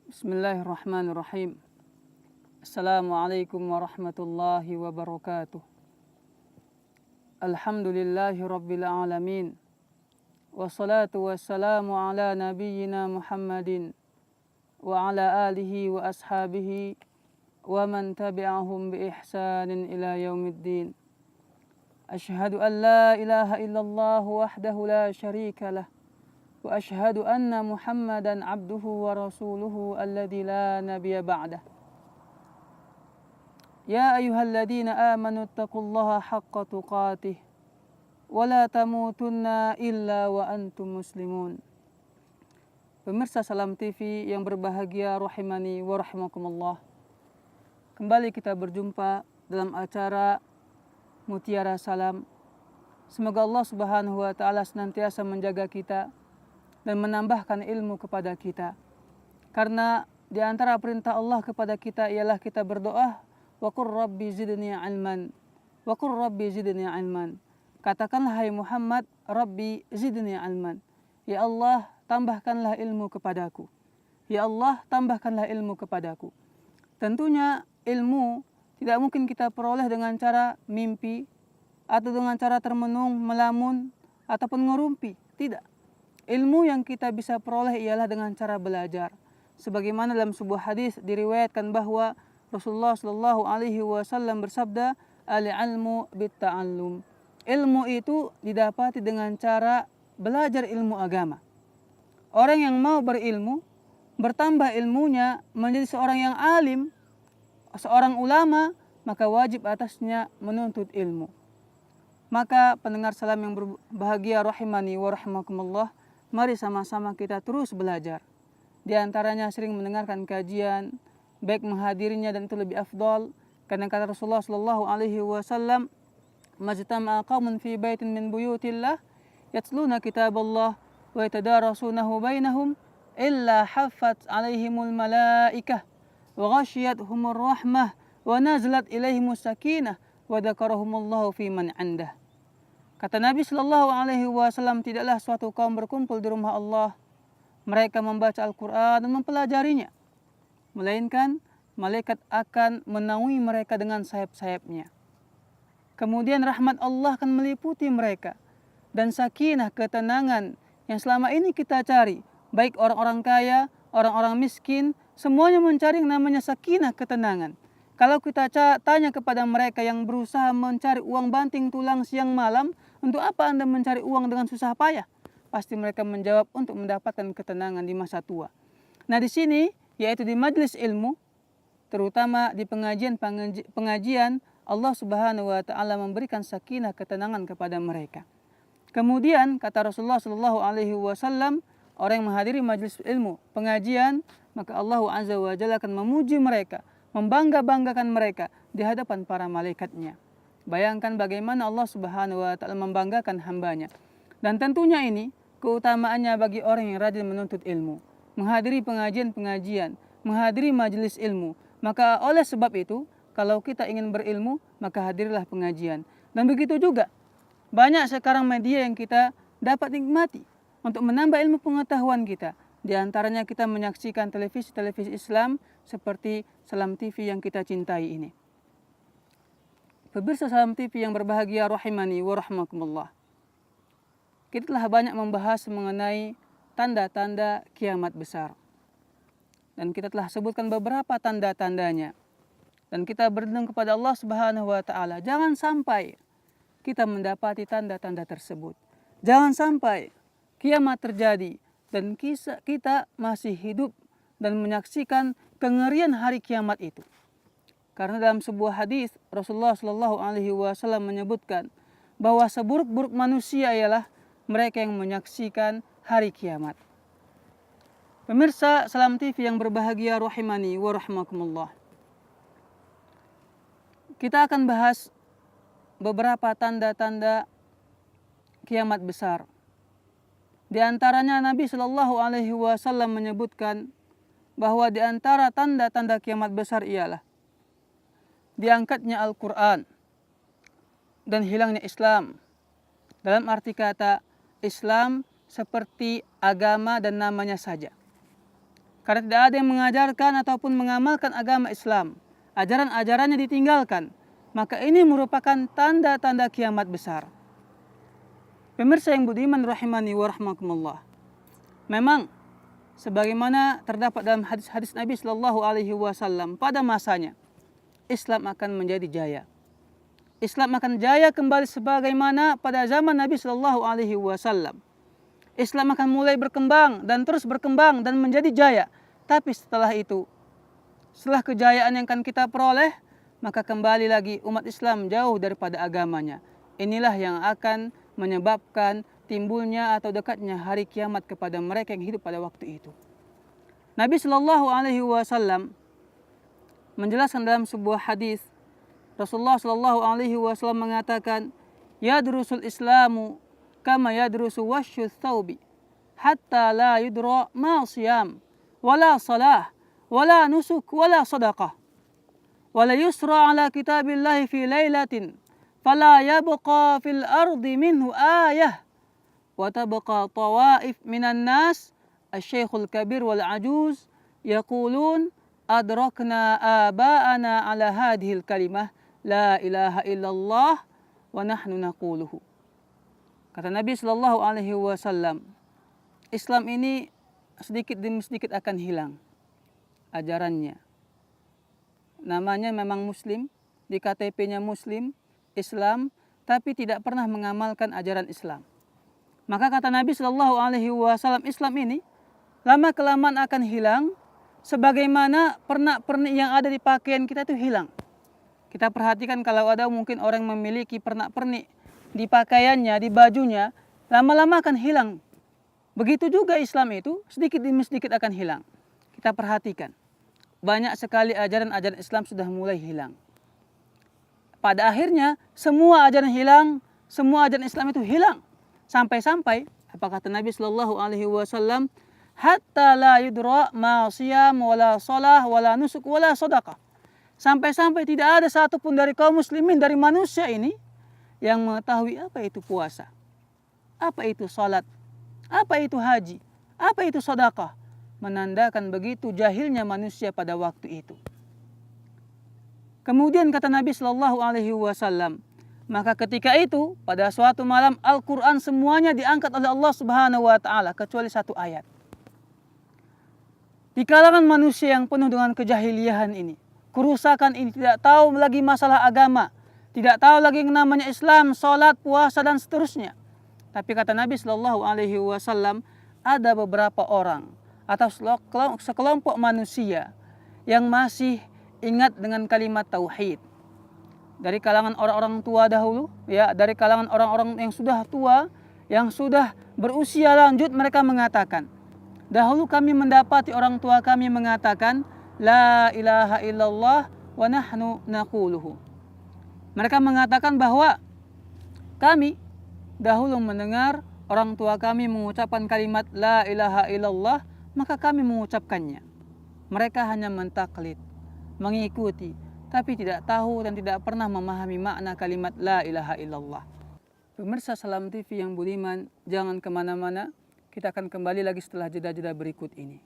Bismillahirrahmanirrahim. Assalamualaikum warahmatullahi wabarakatuh. Alhamdulillahi rabbil alamin. Wassalatu wassalamu ala nabiyyina Muhammadin wa ala alihi wa ashabihi wa man tabi'ahum bi ihsanin ila yaumiddin. Ashhadu an la ilaha illallah wahdahu la syarika lah. Wa ashhadu anna Muhammadan abduhu wa rasuluhu alladzi la nabiyya ba'dah. Ya ayyuhalladzina amanu taqullaha haqqa tuqatih wa la tamutunna illa wa antum muslimun. Pemirsa Salam TV yang berbahagia rahimani wa rahimakumullah. Kembali kita berjumpa dalam acara Mutiara Salam. Semoga Allah Subhanahu wa taala senantiasa menjaga kita dan menambahkan ilmu kepada kita. Karena di antara perintah Allah kepada kita ialah kita berdoa, wa qur rabbi zidni ilman. Wa qur rabbi zidni ilman. Katakanlah hai Muhammad, Rabbi zidni ilman. Ya Allah, tambahkanlah ilmu kepadaku. Ya Allah, tambahkanlah ilmu kepadaku. Tentunya ilmu tidak mungkin kita peroleh dengan cara mimpi atau dengan cara termenung, melamun ataupun ngerumpi. Tidak. Ilmu yang kita bisa peroleh ialah dengan cara belajar. Sebagaimana dalam sebuah hadis diriwayatkan bahwa Rasulullah Shallallahu Alaihi Wasallam bersabda, al-ilmu bit-ta'allum. Ilmu itu didapati dengan cara belajar ilmu agama. Orang yang mau berilmu, bertambah ilmunya menjadi seorang yang alim, seorang ulama, maka wajib atasnya menuntut ilmu. Maka pendengar salam yang berbahagia rahimani wa rahimakumullah, mari sama-sama kita terus belajar. Di antaranya sering mendengarkan kajian, baik menghadirinya dan itu lebih afdal. Karena kata Rasulullah sallallahu alaihi wasallam, "Majtama'a qaumun fi baitin min buyutillah yatluna kitaballah wa yatadarasunahu bainahum illa haffat 'alaihimul malaikah wa ghasyiyatuhumur rahmah wa nazalat ilaihimus sakinah wa dzakarahumullahu fi man 'indah." Kata Nabi Shallallahu Alaihi Wasallam, tidaklah suatu kaum berkumpul di rumah Allah, mereka membaca Al-Quran dan mempelajarinya, melainkan malaikat akan menaungi mereka dengan sayap-sayapnya. Kemudian rahmat Allah akan meliputi mereka, dan sakinah, ketenangan yang selama ini kita cari, baik orang-orang kaya, orang-orang miskin, semuanya mencari yang namanya sakinah, ketenangan. Kalau kita tanya kepada mereka yang berusaha mencari uang banting tulang siang malam, untuk apa Anda mencari uang dengan susah payah? Pasti mereka menjawab untuk mendapatkan ketenangan di masa tua. Nah di sini, yaitu di majelis ilmu, terutama di pengajian, Allah Subhanahu wa taala memberikan sakinah, ketenangan kepada mereka. Kemudian kata Rasulullah Shallallahu Alaihi Wasallam, orang yang menghadiri majelis ilmu, pengajian, maka Allah Azza wa Jalla akan memuji mereka, membangga-banggakan mereka di hadapan para malaikatnya. Bayangkan bagaimana Allah Subhanahu wa taala membanggakan hambanya. Dan tentunya ini keutamaannya bagi orang yang rajin menuntut ilmu, menghadiri pengajian-pengajian, menghadiri majelis ilmu. Maka oleh sebab itu, kalau kita ingin berilmu, maka hadirilah pengajian. Dan begitu juga banyak sekarang media yang kita dapat nikmati untuk menambah ilmu pengetahuan kita. Di antaranya kita menyaksikan televisi Islam seperti Salam TV yang kita cintai ini. Pemirsa Salam TV yang berbahagia rahimani wa rahmakumullah. Kita telah banyak membahas mengenai tanda-tanda kiamat besar. Dan kita telah sebutkan beberapa tanda-tandanya. Dan kita berlindung kepada Allah Subhanahu wa taala, jangan sampai kita mendapati tanda-tanda tersebut. Jangan sampai kiamat terjadi dan kita masih hidup dan menyaksikan kengerian hari kiamat itu. Karena dalam sebuah hadis Rasulullah Shallallahu Alaihi Wasallam menyebutkan bahwa seburuk-buruk manusia ialah mereka yang menyaksikan hari kiamat. Pemirsa Salam TV yang berbahagia rahimani wa rahmakumullah. Kita akan bahas beberapa tanda-tanda kiamat besar. Di antaranya Nabi Shallallahu Alaihi Wasallam menyebutkan bahwa di antara tanda-tanda kiamat besar ialah diangkatnya Al-Quran dan hilangnya Islam. Dalam arti kata Islam seperti agama dan namanya saja. Karena tidak ada yang mengajarkan ataupun mengamalkan agama Islam, ajaran-ajarannya ditinggalkan, maka ini merupakan tanda-tanda kiamat besar. Pemirsa yang budiman rahimani wa rahmakumullah. Memang sebagaimana terdapat dalam hadis-hadis Nabi Shallallahu Alaihi Wasallam, pada masanya Islam akan menjadi jaya. Islam akan jaya kembali sebagaimana pada zaman Nabi Shallallahu Alaihi Wasallam. Islam akan mulai berkembang dan terus berkembang dan menjadi jaya. Tapi setelah itu, setelah kejayaan yang akan kita peroleh, maka kembali lagi umat Islam jauh daripada agamanya. Inilah yang akan menyebabkan timbulnya atau dekatnya hari kiamat kepada mereka yang hidup pada waktu itu. Nabi Shallallahu Alaihi Wasallam menjelaskan dalam sebuah hadis, Rasulullah Shallallahu Alaihi Wasallam mengatakan, yadrusul Islamu kama yadrusu wasyu thawbi hatta la yudra ma siyam wala salah wala nusuk wala sadaqah wala yusra ala kitabillahi fi laylatin fala yabqa fil ardi minhu ayah wa tabqa tawaif minan nas asy-syaikhul kabir wal ajuz yaqulun adrakna aba'ana ala hadhil kalimah la ilaha illallah wa nahnu naquluhu. Kata Nabi Shallallahu Alaihi Wasallam, Islam ini sedikit demi sedikit akan hilang ajarannya. Namanya memang Muslim, di KTP-nya Muslim, Islam, tapi tidak pernah mengamalkan ajaran Islam. Maka kata Nabi Shallallahu Alaihi Wasallam, Islam ini lama kelamaan akan hilang, sebagaimana pernak-pernik yang ada di pakaian kita itu hilang. Kita perhatikan kalau ada mungkin orang yang memiliki pernak-pernik di pakaiannya, di bajunya, lama-lama akan hilang. Begitu juga Islam itu sedikit demi sedikit akan hilang. Kita perhatikan, banyak sekali ajaran-ajaran Islam sudah mulai hilang. Pada akhirnya semua ajaran hilang, semua ajaran Islam itu hilang. Sampai-sampai, apa kata Nabi Shallallahu Alaihi Wasallam, hatta la yudra ma siyam wala salah wala nusuk wala sadaqah. Sampai-sampai tidak ada satupun dari kaum muslimin, dari manusia ini yang mengetahui apa itu puasa, apa itu salat, apa itu haji, apa itu sedekah, menandakan begitu jahilnya manusia pada waktu itu. Kemudian kata Nabi Shallallahu Alaihi Wasallam, maka ketika itu pada suatu malam Al-Quran semuanya diangkat oleh Allah Subhanahu Wa Taala kecuali satu ayat. Di kalangan manusia yang penuh dengan kejahiliahan ini, kerusakan ini, tidak tahu lagi masalah agama, tidak tahu lagi yang namanya Islam, salat, puasa dan seterusnya. Tapi kata Nabi Shallallahu Alaihi Wasallam, ada beberapa orang atau sekelompok manusia yang masih ingat dengan kalimat tauhid. Dari kalangan orang-orang tua dahulu, ya, dari kalangan orang-orang yang sudah tua, yang sudah berusia lanjut, mereka mengatakan, dahulu kami mendapati orang tua kami mengatakan, la ilaha illallah wa nahnu naquluhu. Mereka mengatakan bahwa kami dahulu mendengar orang tua kami mengucapkan kalimat la ilaha illallah, maka kami mengucapkannya. Mereka hanya mentaklid, mengikuti, tapi tidak tahu dan tidak pernah memahami makna kalimat la ilaha illallah. Pemirsa Salam TV yang budiman, jangan kemana-mana. Kita akan kembali lagi setelah jeda-jeda berikut ini.